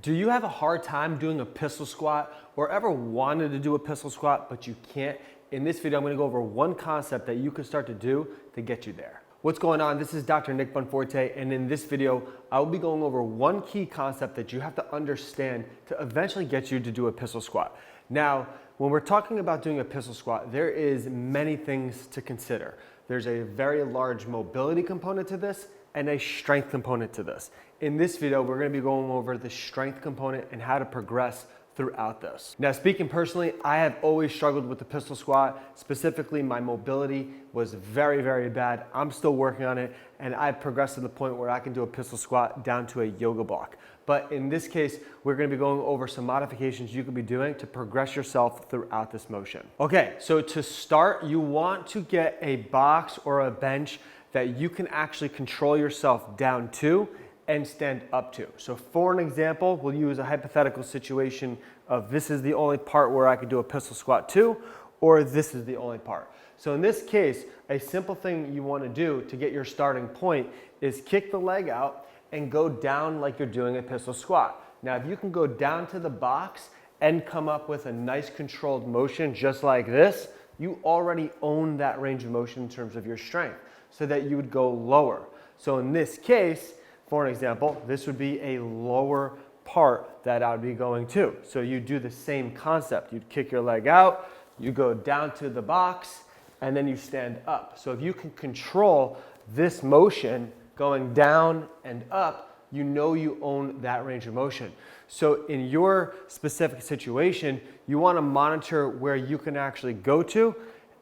Do you have a hard time doing a pistol squat or ever wanted to do a pistol squat but you can't? In this video, I'm gonna go over one concept that you can start to do to get you there. What's going on? This is Dr. Nick Bonforte, and in this video, I will be going over one key concept that you have to understand to eventually get you to do a pistol squat. Now, when we're talking about doing a pistol squat, there is many things to consider. There's a very large mobility component to this and a strength component to this. In this video, we're gonna be going over the strength component and how to progress throughout this. Now, speaking personally, I have always struggled with the pistol squat. Specifically, my mobility was very, very bad. I'm still working on it, and I've progressed to the point where I can do a pistol squat down to a yoga block. But in this case, we're gonna be going over some modifications you could be doing to progress yourself throughout this motion. Okay, so to start, you want to get a box or a bench that you can actually control yourself down to and stand up to. So for an example, we'll use a hypothetical situation of this is the only part where I could do a pistol squat to, or this is the only part. So in this case, a simple thing you want to do to get your starting point is kick the leg out and go down like you're doing a pistol squat. Now, if you can go down to the box and come up with a nice controlled motion just like this, you already own that range of motion in terms of your strength, so that you would go lower. So in this case, for an example, this would be a lower part that I would be going to. So you do the same concept. You'd kick your leg out, you go down to the box, and then you stand up. So if you can control this motion going down and up, you know you own that range of motion. So in your specific situation, you want to monitor where you can actually go to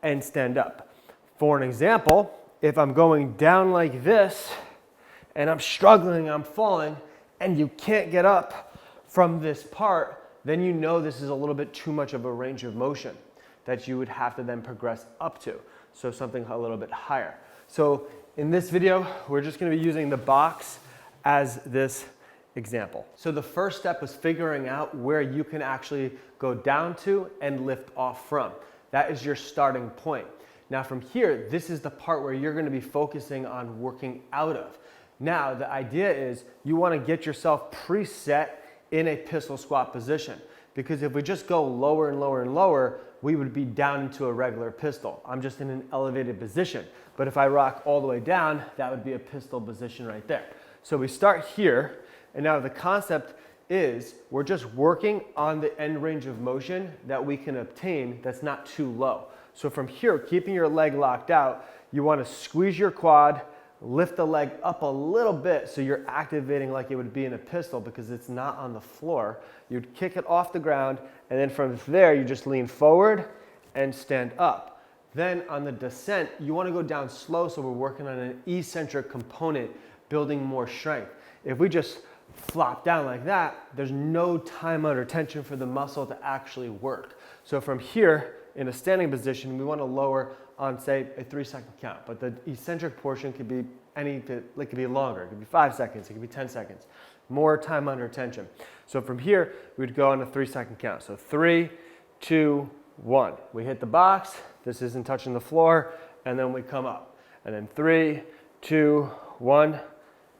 and stand up. For an example, if I'm going down like this, and I'm struggling, I'm falling, and you can't get up from this part, then you know this is a little bit too much of a range of motion that you would have to then progress up to. So something a little bit higher. So in this video, we're just gonna be using the box as this example. So the first step is figuring out where you can actually go down to and lift off from. That is your starting point. Now from here, this is the part where you're gonna be focusing on working out of. Now, the idea is you want to get yourself preset in a pistol squat position, because if we just go lower and lower and lower, we would be down into a regular pistol. I'm just in an elevated position. But if I rock all the way down, that would be a pistol position right there. So we start here, and now the concept is we're just working on the end range of motion that we can obtain that's not too low. So from here, keeping your leg locked out, you want to squeeze your quad, lift the leg up a little bit so you're activating like it would be in a pistol because it's not on the floor. You'd kick it off the ground, and then from there you just lean forward and stand up. Then on the descent, you want to go down slow, so we're working on an eccentric component, building more strength. If we just flop down like that, there's no time under tension for the muscle to actually work. So from here, in a standing position, we want to lower on, say, a 3-second count, but the eccentric portion could be it could be longer. It could be 5 seconds, it could be 10 seconds. More time under tension. So from here, we'd go on a 3-second count. So 3, 2, 1. We hit the box, this isn't touching the floor, and then we come up. And then 3, 2, 1,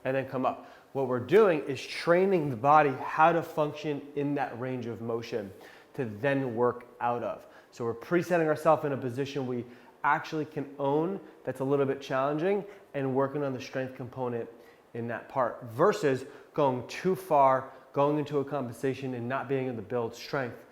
and then come up. What we're doing is training the body how to function in that range of motion to then work out of. So we're presetting ourselves in a position we actually can own that's a little bit challenging and working on the strength component in that part versus going too far, going into a compensation and not being able to build strength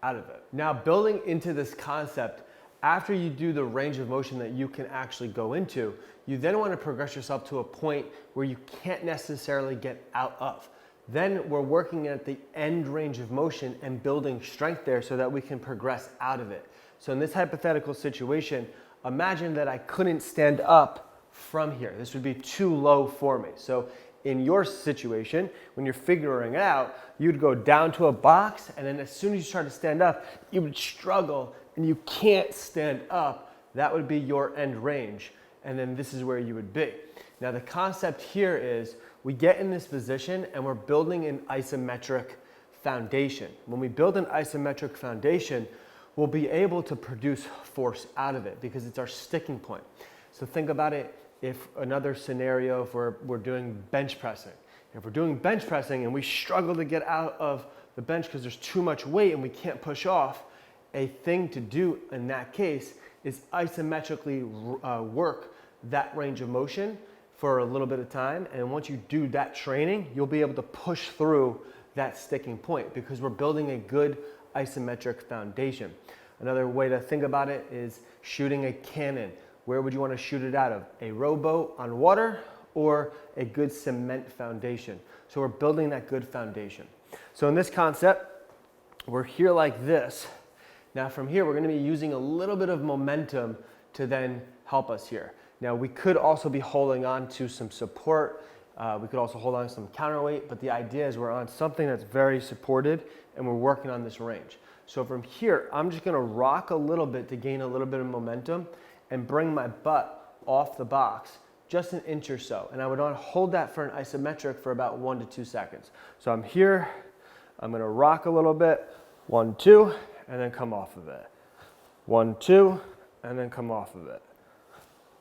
out of it. Now, building into this concept, after you do the range of motion that you can actually go into, you then want to progress yourself to a point where you can't necessarily get out of. Then we're working at the end range of motion and building strength there so that we can progress out of it. So in this hypothetical situation, imagine that I couldn't stand up from here. This would be too low for me. So in your situation, when you're figuring it out, you'd go down to a box, and then as soon as you start to stand up, you would struggle and you can't stand up. That would be your end range. And then this is where you would be. Now the concept here is we get in this position and we're building an isometric foundation. When we build an isometric foundation, we'll be able to produce force out of it because it's our sticking point. So think about it, if another scenario, if we're doing bench pressing. If we're doing bench pressing and we struggle to get out of the bench because there's too much weight and we can't push off, a thing to do in that case is isometrically work that range of motion for a little bit of time. And once you do that training, you'll be able to push through that sticking point because we're building a good isometric foundation. Another way to think about it is shooting a cannon. Where would you want to shoot it out of? A rowboat on water or a good cement foundation? So we're building that good foundation. So in this concept, we're here like this. Now from here, we're going to be using a little bit of momentum to then help us here. Now we could also be holding on to some support. We could also hold on to some counterweight, but the idea is we're on something that's very supported and we're working on this range. So from here, I'm just going to rock a little bit to gain a little bit of momentum and bring my butt off the box just an inch or so. And I would want to hold that for an isometric for about 1 to 2 seconds. So I'm here, I'm going to rock a little bit, 1, 2, and then come off of it. 1, 2, and then come off of it.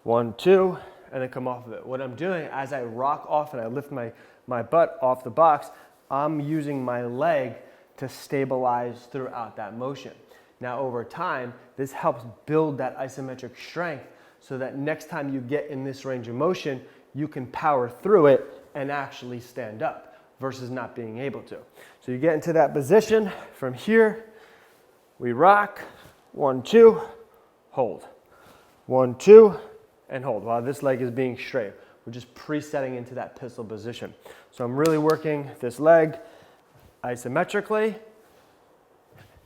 1, 2, and then come off of it. What I'm doing as I rock off and I lift my butt off the box, I'm using my leg to stabilize throughout that motion. Now over time, this helps build that isometric strength so that next time you get in this range of motion, you can power through it and actually stand up versus not being able to. So you get into that position. From here, we rock, 1, 2, hold. 1, 2, and hold while this leg is being straight. We're just presetting into that pistol position. So I'm really working this leg isometrically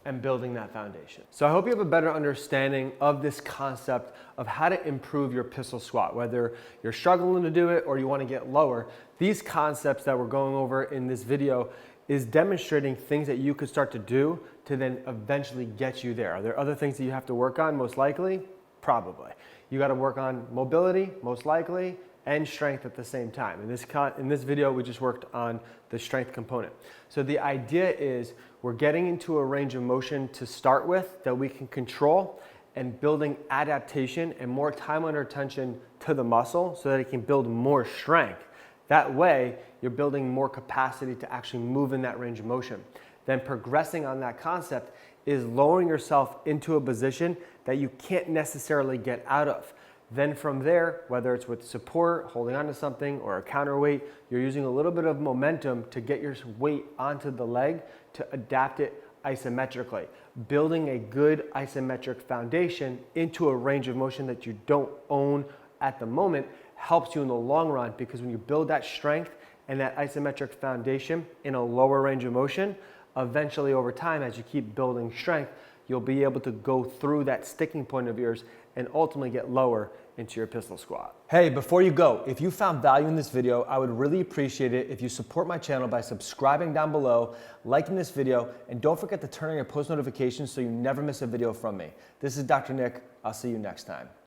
and building that foundation. So I hope you have a better understanding of this concept of how to improve your pistol squat, whether you're struggling to do it or you want to get lower. These concepts that we're going over in this video is demonstrating things that you could start to do to then eventually get you there. Are there other things that you have to work on? Most likely, probably. You got to work on mobility, most likely, and strength at the same time. In this video, we just worked on the strength component. So the idea is we're getting into a range of motion to start with that we can control and building adaptation and more time under tension to the muscle so that it can build more strength. That way, you're building more capacity to actually move in that range of motion. Then progressing on that concept is lowering yourself into a position that you can't necessarily get out of. Then from there, whether it's with support, holding onto something, or a counterweight, you're using a little bit of momentum to get your weight onto the leg to adapt it isometrically. Building a good isometric foundation into a range of motion that you don't own at the moment helps you in the long run, because when you build that strength and that isometric foundation in a lower range of motion, eventually over time, as you keep building strength, you'll be able to go through that sticking point of yours and ultimately get lower into your pistol squat. Hey, before you go, if you found value in this video, I would really appreciate it if you support my channel by subscribing down below, liking this video, and don't forget to turn on your post notifications so you never miss a video from me. This is Dr. Nick. I'll see you next time.